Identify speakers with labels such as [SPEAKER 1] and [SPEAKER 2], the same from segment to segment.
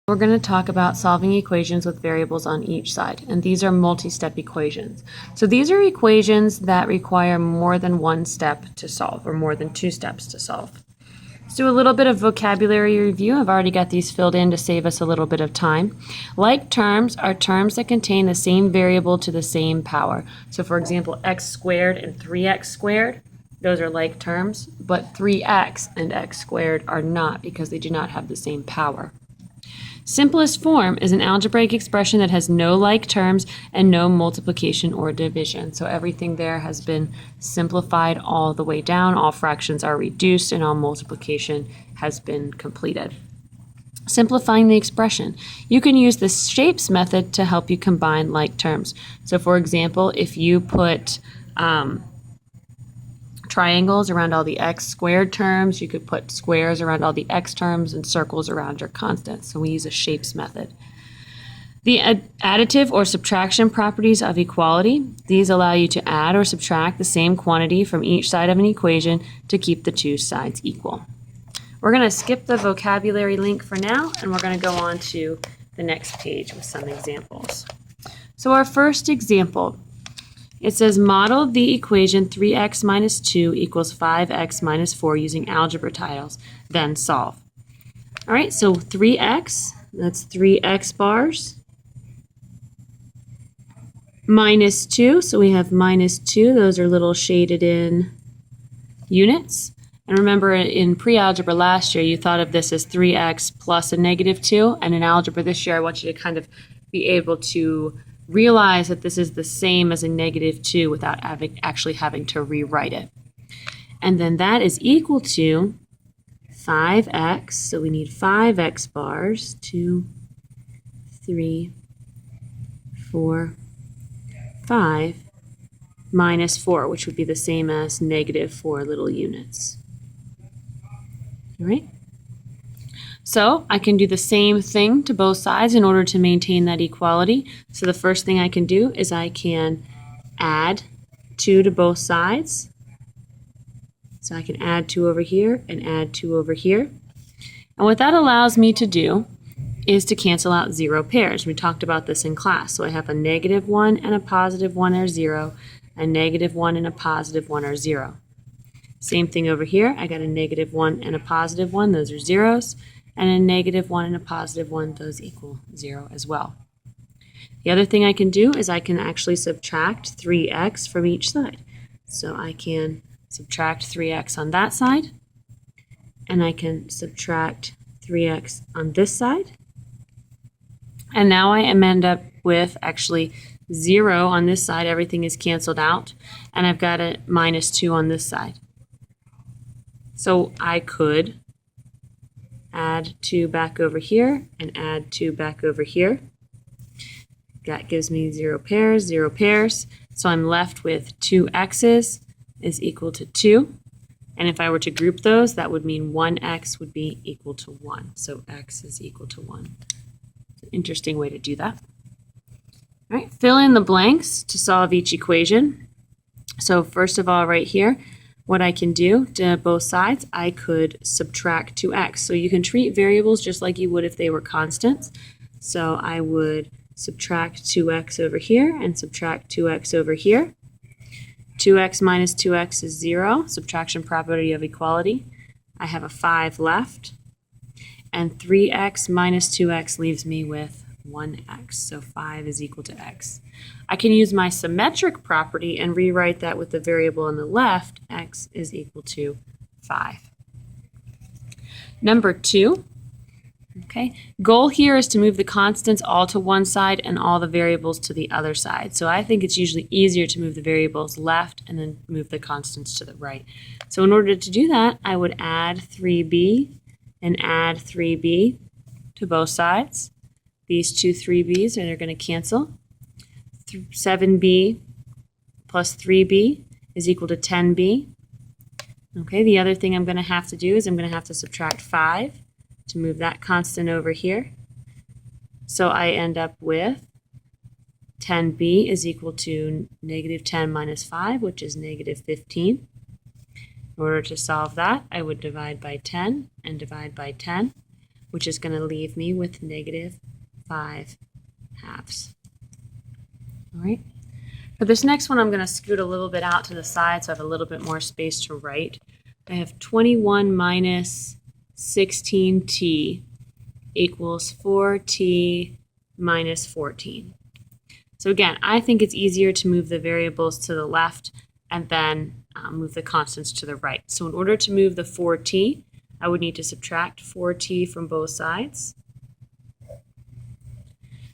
[SPEAKER 1] We're going to talk about solving equations with variables on each side, and these are multi-step equations. So these are equations that require more than one step to solve, or more than two steps to solve. Let's do a little bit of vocabulary review. I've already got these filled in to save us a little bit of time. Like terms are terms that contain the same variable to the same power. So for example, x squared and 3x squared, those are like terms, but 3x and x squared are not because they do not have the same power. Simplest form is an algebraic expression that has no like terms and no multiplication or division. So everything there has been simplified all the way down. All fractions are reduced and all multiplication has been completed. Simplifying the expression. You can use the shapes method to help you combine like terms. So for example, if you put triangles around all the x squared terms, you could put squares around all the x terms and circles around your constants. So we use a shapes method. The additive or subtraction properties of equality. These allow you to add or subtract the same quantity from each side of an equation to keep the two sides equal. We're going to skip the vocabulary link for now, and we're going to go on to the next page with some examples. So our first example, it says model the equation 3x minus 2 equals 5x minus 4 using algebra tiles, then solve. All right, so 3x, that's 3x bars, minus 2, so we have minus 2, those are little shaded in units. And remember in pre-algebra last year, you thought of this as 3x plus a negative 2, and in algebra this year, I want you to kind of be able to realize that this is the same as a negative 2 without actually having to rewrite it. And then that is equal to 5x, so we need 5x bars, 2, 3, 4, 5, minus 4, which would be the same as negative 4 little units. All right? So I can do the same thing to both sides in order to maintain that equality. So the first thing I can do is I can add 2 to both sides. So I can add 2 over here and add 2 over here. And what that allows me to do is to cancel out 0 pairs. We talked about this in class. So I have a negative 1 and a positive 1 are 0. A negative 1 and a positive 1 are 0. Same thing over here. I got a negative 1 and a positive 1. Those are zeros. And a negative 1 and a positive 1, those equal 0 as well. The other thing I can do is I can actually subtract 3x from each side. So I can subtract 3x on that side, and I can subtract 3x on this side. And now I end up with actually 0 on this side. Everything is canceled out, and I've got a minus 2 on this side. So I could add 2 back over here and add 2 back over here. That gives me 0 pairs, 0 pairs. So I'm left with 2 x's is equal to 2. And if I were to group those, that would mean 1x would be equal to 1. So x is equal to 1. It's an interesting way to do that. All right, fill in the blanks to solve each equation. So first of all, right here, what I can do to both sides, I could subtract 2x. So you can treat variables just like you would if they were constants. So I would subtract 2x over here and subtract 2x over here. 2x minus 2x is 0, subtraction property of equality. I have a 5 left. And 3x minus 2x leaves me with 1x, so 5 is equal to x. I can use my symmetric property and rewrite that with the variable on the left, x is equal to 5. Number 2, okay, goal here is to move the constants all to one side and all the variables to the other side. So I think it's usually easier to move the variables left and then move the constants to the right. So in order to do that, I would add 3b and add 3b to both sides. These two 3b's are going to cancel. 7b plus 3b is equal to 10b. Okay, the other thing I'm going to have to do is I'm going to have to subtract 5 to move that constant over here. So I end up with 10b is equal to negative 10 minus 5, which is negative 15. In order to solve that, I would divide by 10 and divide by 10. which is going to leave me with negative 5/2. All right. For this next one, I'm going to scoot a little bit out to the side so I have a little bit more space to write. I have 21 minus 16t equals 4t minus 14. So again, I think it's easier to move the variables to the left and then move the constants to the right. So in order to move the 4t, I would need to subtract 4t from both sides.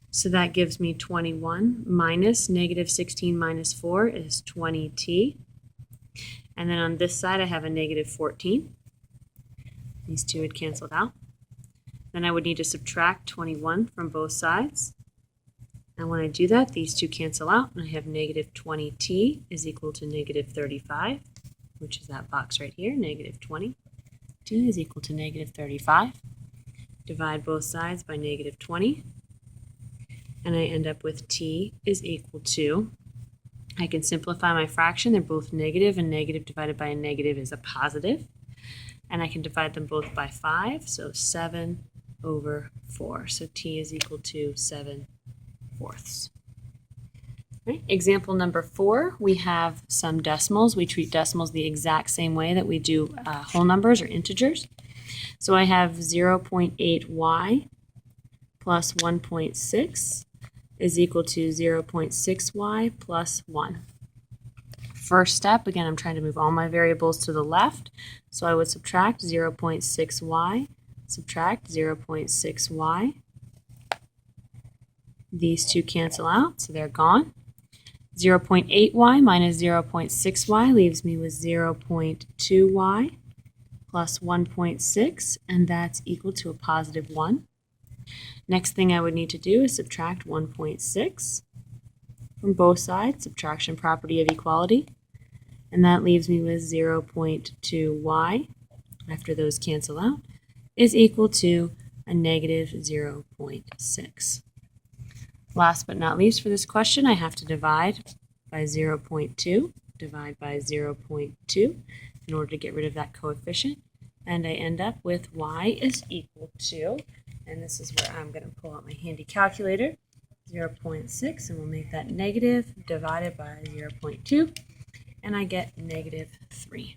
[SPEAKER 1] So that gives me 21 minus negative 16 minus 4 is 20t. And then on this side, I have a negative 14. These two had canceled out. Then I would need to subtract 21 from both sides. And when I do that, these two cancel out, and I have negative 20t is equal to negative 35, which is that box right here, negative 20t is equal to negative 35. Divide both sides by negative 20, and I end up with t is equal to, I can simplify my fraction, they're both negative, and negative divided by a negative is a positive. And I can divide them both by 5, so 7/4. So t is equal to 7/4. Right. Example number 4, we have some decimals. We treat decimals the exact same way that we do whole numbers or integers. So I have 0.8y plus 1.6 is equal to 0.6y plus 1. First step, again, I'm trying to move all my variables to the left. So I would subtract 0.6y, subtract 0.6y. These two cancel out, so they're gone. 0.8y minus 0.6y leaves me with 0.2y plus 1.6, and that's equal to a positive 1. Next thing I would need to do is subtract 1.6 from both sides, subtraction property of equality, and that leaves me with 0.2y, after those cancel out, is equal to a negative 0.6. Last but not least for this question, I have to divide by 0.2, divide by 0.2 in order to get rid of that coefficient, and I end up with y is equal to, and this is where I'm going to pull out my handy calculator, 0.6, and we'll make that negative divided by 0.2, and I get negative 3.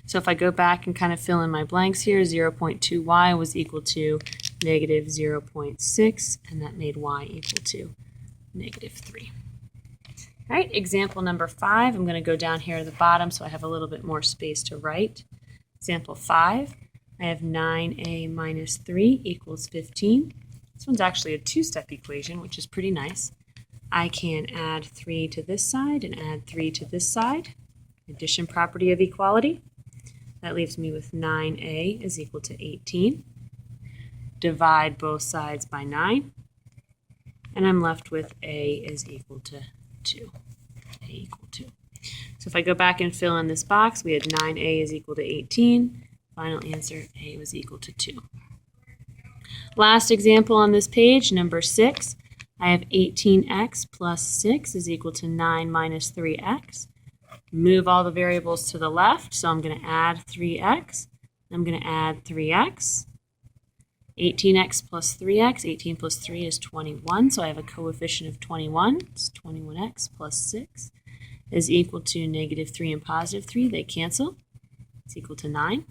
[SPEAKER 1] So if I go back and kind of fill in my blanks here, 0.2y was equal to negative 0.6, and that made y equal to negative 3. All right, example number 5, I'm going to go down here to the bottom so I have a little bit more space to write. Example 5, I have 9a minus 3 equals 15. This one's actually a two-step equation, which is pretty nice. I can add 3 to this side and add 3 to this side. Addition property of equality. That leaves me with 9a is equal to 18. Divide both sides by 9, and I'm left with a is equal to 2. A equal 2. So if I go back and fill in this box, we had 9a is equal to 18. Final answer, a was equal to 2. Last example on this page, number 6. I have 18x plus 6 is equal to 9 minus 3x. Move all the variables to the left, so I'm going to add 3x. I'm going to add 3x. 18x plus 3x, 18 plus 3 is 21, so I have a coefficient of 21. It's 21x plus 6 is equal to negative 3 and positive 3. They cancel. It's equal to 9.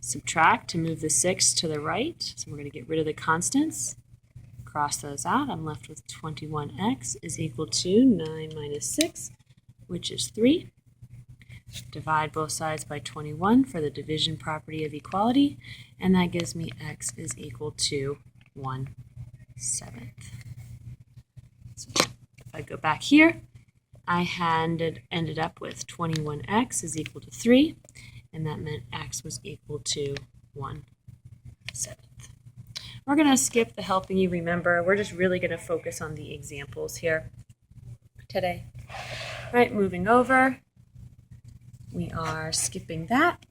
[SPEAKER 1] Subtract to move the 6 to the right, so we're going to get rid of the constants. Cross those out. I'm left with 21x is equal to 9 minus 6, which is 3. Divide both sides by 21 for the division property of equality, and that gives me x is equal to 1/7. So if I go back here, I ended up with 21x is equal to 3, and that meant x was equal to 1/7. We're going to skip the helping you remember. We're just really going to focus on the examples here today. All right, moving over. We are skipping that.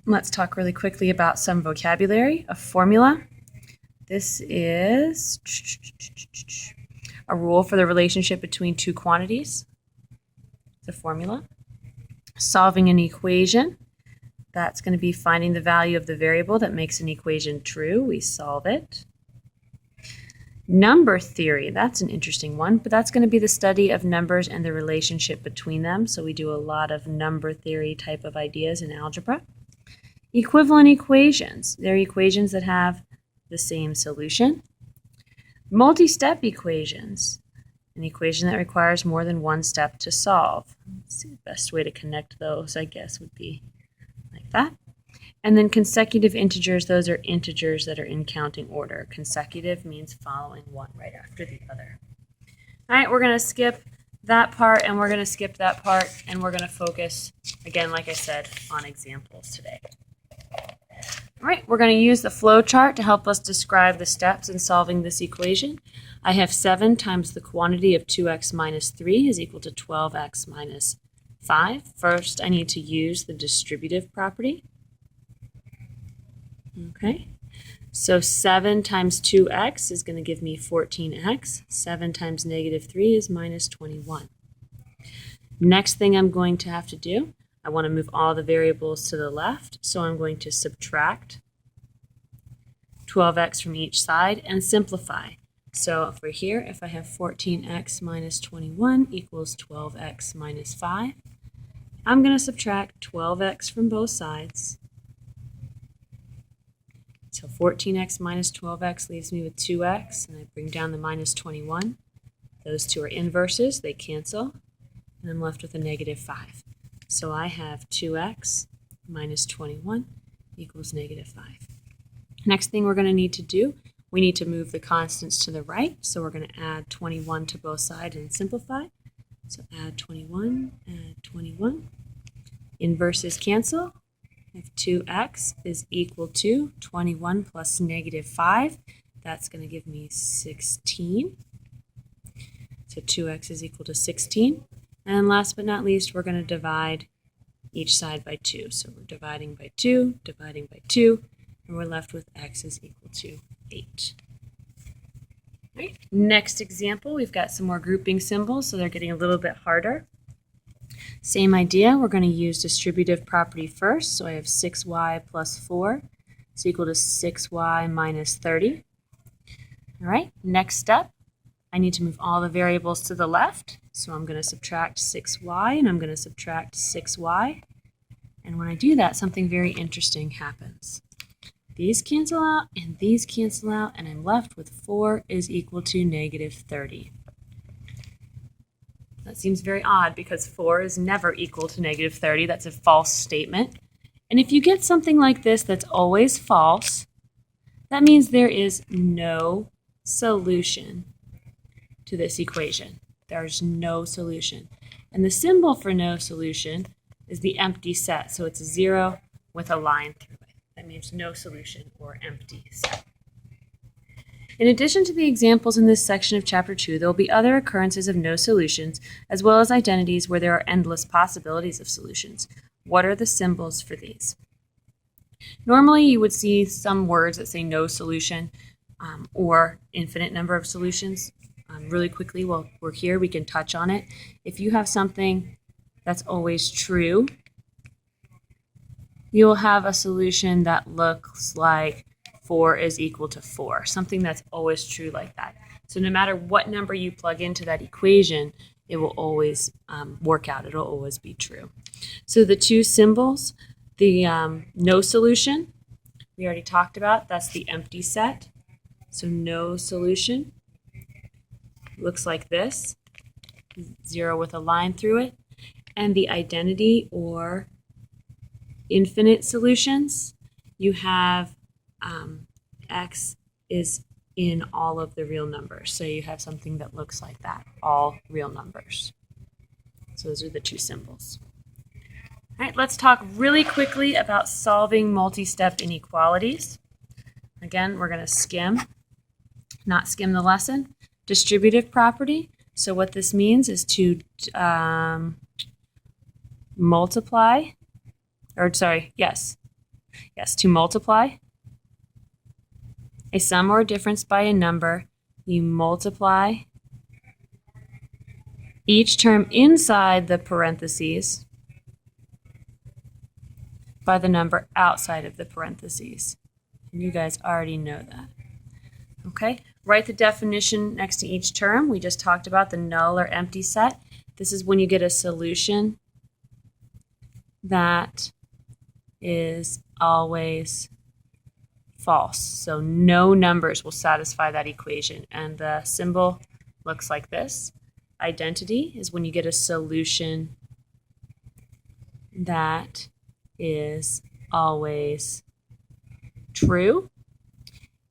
[SPEAKER 1] Let's talk really quickly about some vocabulary. A formula. This is a rule for the relationship between two quantities. It's a formula. Solving an equation. That's going to be finding the value of the variable that makes an equation true. We solve it. Number theory, that's an interesting one, but that's going to be the study of numbers and the relationship between them. So we do a lot of number theory type of ideas in algebra. Equivalent equations, they're equations that have the same solution. Multi-step equations, an equation that requires more than one step to solve. Let's see, the best way to connect those, I guess, would be like that. And then consecutive integers, those are integers that are in counting order. Consecutive means following one right after the other. All right, we're going to skip that part, and we're going to skip that part, and we're going to focus, again, like I said, on examples today. All right, we're going to use the flow chart to help us describe the steps in solving this equation. I have 7 times the quantity of 2x minus 3 is equal to 12x minus 5. First, I need to use the distributive property. Okay, so 7 times 2x is going to give me 14x. 7 times negative 3 is minus 21. Next thing I'm going to have to do, I want to move all the variables to the left, so I'm going to subtract 12x from each side and simplify. So for here, if I have 14x minus 21 equals 12x minus 5, I'm going to subtract 12x from both sides. So 14x minus 12x leaves me with 2x, and I bring down the minus 21. Those two are inverses, they cancel, and I'm left with a negative 5. So I have 2x minus 21 equals negative 5. Next thing we're going to need to do, we need to move the constants to the right, so we're going to add 21 to both sides and simplify. So add 21, add 21. Inverses cancel. If 2x is equal to 21 plus negative 5, that's going to give me 16. So 2x is equal to 16. And last but not least, we're going to divide each side by 2. So we're dividing by 2, and we're left with x is equal to 8. All right. Next example, we've got some more grouping symbols, so they're getting a little bit harder. Same idea, we're going to use distributive property first. So I have 6y plus 4 is equal to 6y minus 30. All right, next step, I need to move all the variables to the left. So I'm going to subtract 6y, and I'm going to subtract 6y. And when I do that, something very interesting happens. These cancel out, and these cancel out, and I'm left with 4 is equal to negative 30. That seems very odd because 4 is never equal to negative 30. That's a false statement. And if you get something like this that's always false, that means there is no solution to this equation. There's no solution. And the symbol for no solution is the empty set. So it's a 0 with a line through it. That means no solution or empty set. In addition to the examples in this section of Chapter 2, there will be other occurrences of no solutions, as well as identities where there are endless possibilities of solutions. What are the symbols for these? Normally, you would see some words that say no solution or infinite number of solutions. Really quickly, while we're here, we can touch on it. If you have something that's always true, you will have a solution that looks like 4 is equal to 4, something that's always true like that. So no matter what number you plug into that equation, it will always work out. It'll always be true. So the two symbols, the no solution, we already talked about. That's the empty set. So no solution looks like this, 0 with a line through it. And the identity or infinite solutions, you have x is in all of the real numbers. So you have something that looks like that, all real numbers. So those are the two symbols. All right, let's talk really quickly about solving multi-step inequalities. Again, we're going to not skim the lesson. Distributive property. So what this means is to multiply a sum or a difference by a number. You multiply each term inside the parentheses by the number outside of the parentheses. And you guys already know that. Okay, write the definition next to each term. We just talked about the null or empty set. This is when you get a solution that is always false. So no numbers will satisfy that equation. And the symbol looks like this. Identity is when you get a solution that is always true.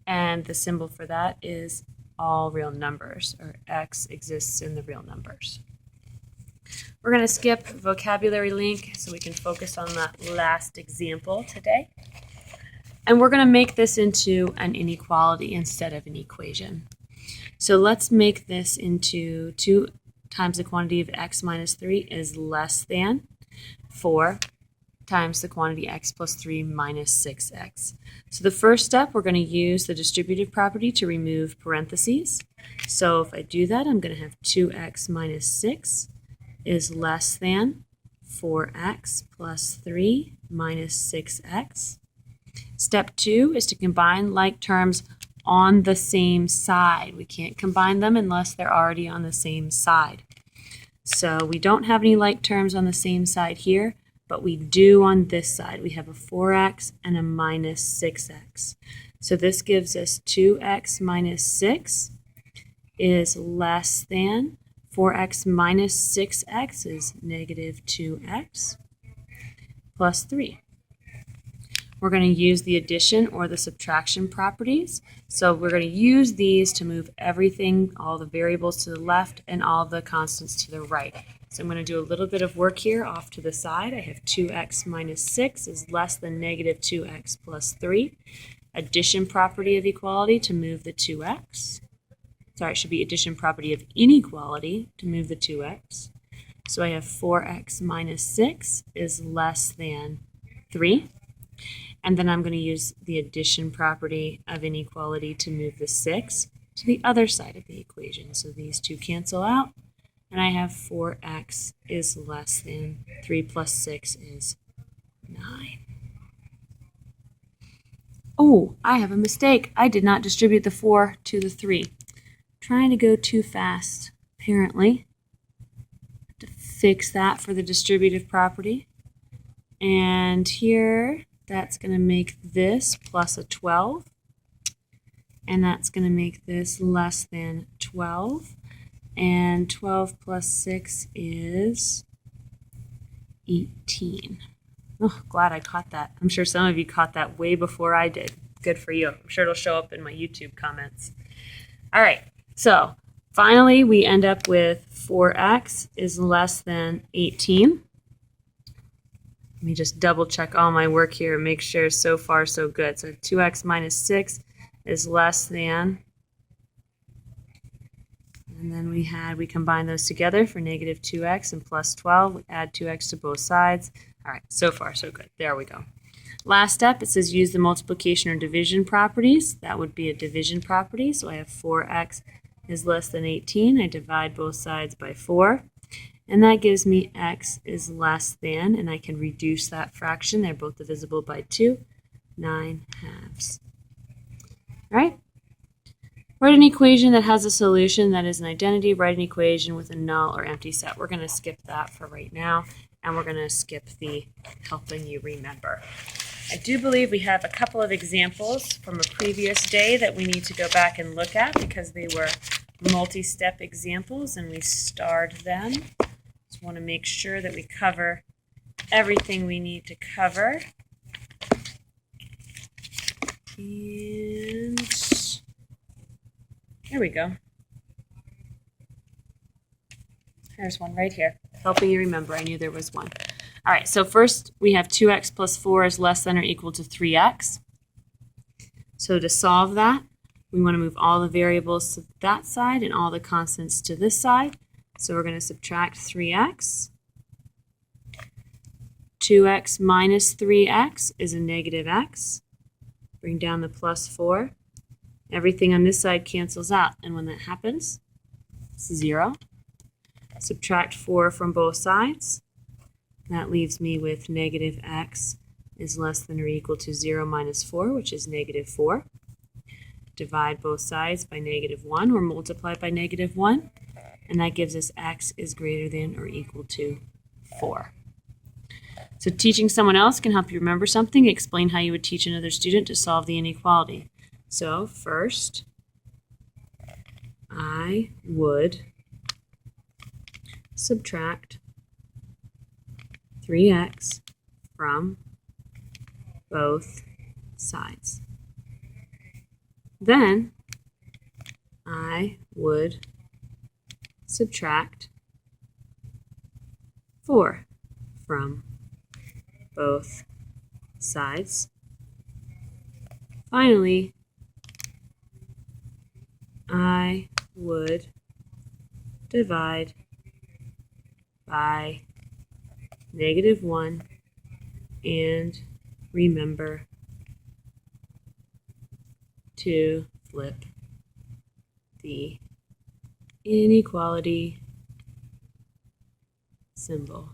[SPEAKER 1] And the symbol for that is all real numbers, or X exists in the real numbers. We're going to skip vocabulary link so we can focus on that last example today. And we're going to make this into an inequality instead of an equation. So let's make this into 2 times the quantity of x minus 3 is less than 4 times the quantity x plus 3 minus 6x. So the first step, we're going to use the distributive property to remove parentheses. So if I do that, I'm going to have 2x minus 6 is less than 4x plus 3 minus 6x. Step 2 is to combine like terms on the same side. We can't combine them unless they're already on the same side. So we don't have any like terms on the same side here, but we do on this side. We have a 4x and a minus 6x. So this gives us 2x minus 6 is less than 4x minus 6x is negative 2x plus 3. We're going to use the addition or the subtraction properties. So we're going to use these to move everything, all the variables to the left and all the constants to the right. So I'm going to do a little bit of work here off to the side. I have 2x minus 6 is less than negative 2x plus 3. Addition property of equality to move the 2x. Sorry, it should be addition property of inequality to move the 2x. So I have 4x minus 6 is less than 3. And then I'm going to use the addition property of inequality to move the 6 to the other side of the equation. So these two cancel out, and I have 4x is less than 3 plus 6 is 9. Oh, I have a mistake. I did not distribute the 4 to the 3. Trying to go too fast, apparently. Have to fix that for the distributive property. And here, that's going to make this plus a 12. And that's going to make this less than 12. And 12 plus 6 is 18. Oh, glad I caught that. I'm sure some of you caught that way before I did. Good for you. I'm sure it'll show up in my YouTube comments. All right, so finally we end up with 4x is less than 18. Let me just double check all my work here and make sure so far so good. So 2x minus 6 is less than, and then we combine those together for negative 2x and plus 12. We add 2x to both sides. All right, so far so good. There we go. Last step, it says use the multiplication or division properties. That would be a division property. So I have 4x is less than 18. I divide both sides by 4. And that gives me x is less than, and I can reduce that fraction. They're both divisible by 2, 9 halves. All right? Write an equation that has a solution that is an identity. Write an equation with a null or empty set. We're going to skip that for right now, and we're going to skip the helping you remember. I do believe we have a couple of examples from a previous day that we need to go back and look at because they were multi-step examples, and we starred them. Just want to make sure that we cover everything we need to cover. And here we go. There's one right here, helping you remember. I knew there was one. All right, so first we have 2x plus 4 is less than or equal to 3x. So to solve that, we want to move all the variables to that side and all the constants to this side. So we're going to subtract 3x. 2x minus 3x is a negative x. Bring down the plus 4. Everything on this side cancels out. And when that happens, it's 0. Subtract 4 from both sides. That leaves me with negative x is less than or equal to 0 minus 4, which is negative 4. Divide both sides by negative 1 or multiply by negative 1, and that gives us x is greater than or equal to 4. So teaching someone else can help you remember something. Explain how you would teach another student to solve the inequality. So first, I would subtract 3x from both sides. Then I would subtract 4 from both sides. Finally, I would divide by negative 1 and remember to flip the inequality symbol,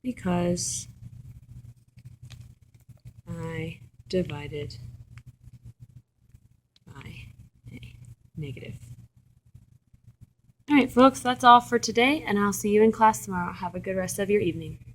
[SPEAKER 1] because I divided by a negative. All right, folks, that's all for today, and I'll see you in class tomorrow. Have a good rest of your evening.